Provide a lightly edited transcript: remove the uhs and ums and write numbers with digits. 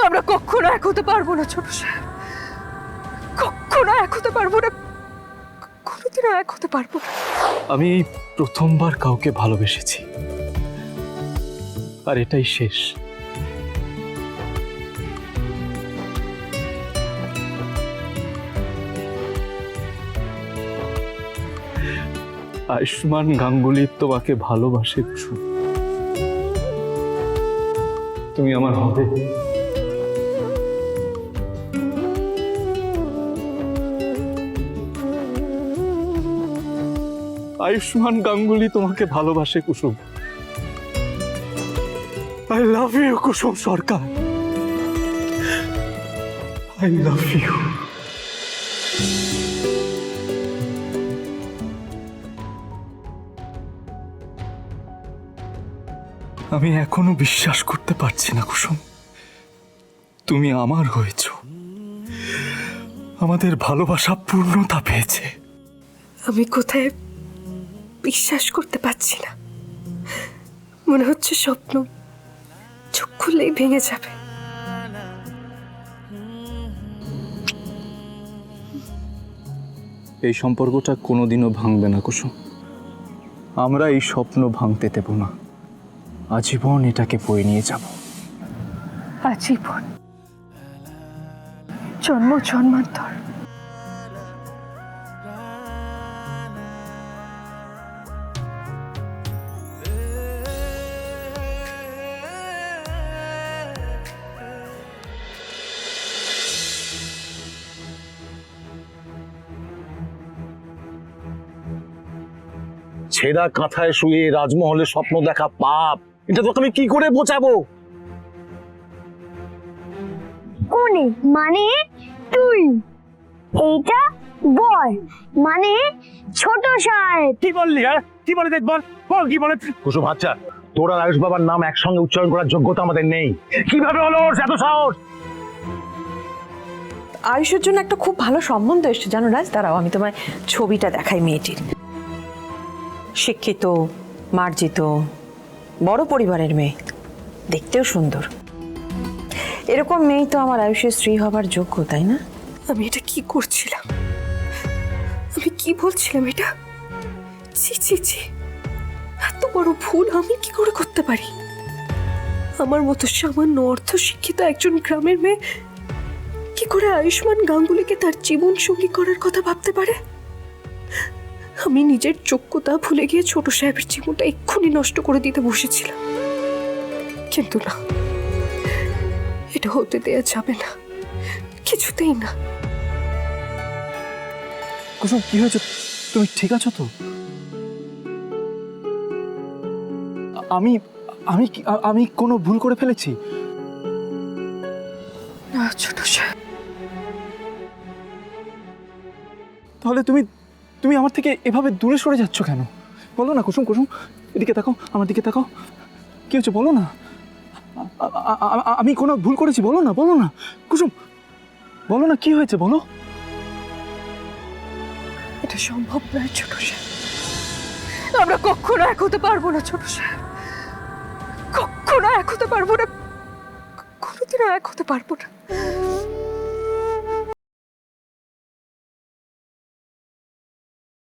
আমরা কখনো এক হতে পারবো না ছোট সাহেব, কখনো এক হতে পারবো না, কোনোদিনও এক হতে পারবো না। আমি এই প্রথমবার কাউকে ভালোবেসেছি, আর এটাই শেষ। আয়ুষ্মান গাঙ্গুলি তোমাকে ভালোবাসে কুসুম, তুমি আমার হবে। আয়ুষ্মান গাঙ্গুলি তোমাকে ভালোবাসে Kusum. I love you Kusum Sarkar, I love you. আমি এখনো বিশ্বাস করতে পারছি না কুসুম, তুমি আমার হয়েছ। আমাদের ভালোবাসা পূর্ণতা পেয়েছে। আমি কোথায় বিশ্বাস করতে পারছি না, মনে হচ্ছে স্বপ্ন চোখ খুললেই ভেঙে যাবে। এই সম্পর্কটা কোনোদিনও ভাঙবে না কুসুম, আমরা এই স্বপ্ন ভাঙতে দেব না। আজীবন এটাকে বয়ে নিয়ে যাব। আজীবন, জন্ম জন্মান্তর। ছেঁড়া কাঁথায় শুয়ে রাজমহলে স্বপ্ন দেখা পাপ, এটা তোকে আমি কি করে বোঝাবো? কোনে মানে তুই, এইটা বল মানে ছোট সাহেব। কি বললি? কি বলে দেখ, বল বল কি বলে। কুসুম আচ্ছা, তোর আর আয়ুষ বাবার নাম একসঙ্গে উচ্চারণ করার যোগ্যতা আমাদের নেই। কিভাবে হলো ওর এত সাহস? আয়ুষের জন্য একটা খুব ভালো সম্বন্ধ এসছে জানো রাজ, দাঁড়াও আমি তোমায় ছবিটা দেখাই। মেয়েটির শিক্ষিত, মার্জিত, বড় পরিবারের মেয়ে, দেখতেও সুন্দর। এরকম মেয়ে তো আমার আয়ুষের স্ত্রী হবার যোগ্য, তাই না? আমি এটা কি করছিলাম, আমি কি বলছিলাম এটা? ছি ছি ছি, এত বড় ভুল আমি কি করে করতে পারি? আমার মতো সামান্য অর্ধ শিক্ষিত একজন গ্রামের মেয়ে কি করে আয়ুষ্মান গাঙ্গুলিকে তার জীবন সঙ্গী করার কথা ভাবতে পারে? আমি নিজের যোগ্যতা ভুলে গিয়ে ছোট সাহেবের জীবনটা এক্ষুনি নষ্ট করে দিতে বসেছিলাম, কিন্তু না, এটা হতে দেয়া যাবে না, কিছুতেই না। কুসুম কি হয়েছে, তুমি ঠিক আছো তো? আমি আমি আমি কোনো ভুল করে ফেলেছি? না ছোট সাহেব, তাহলে তুমি তুমি আমার থেকে এভাবে দূরে সরে যাচ্ছ কেন? বলো না কুসুম, কুসুম এদিকে তাকাও, আমার দিকে তাকাও। কি হচ্ছে বলো না, আমি কোনো ভুল করেছি? বলো না, বলো না কুসুম, বলো না কি হয়েছে বলো। এটা সম্ভব নয় ছোট সাহেব, আমরা কখনো এক হতে পারবো না ছোট সাহেব, কখনো এক হতে পারবো না, কোনোদিনও এক হতে পারবো না।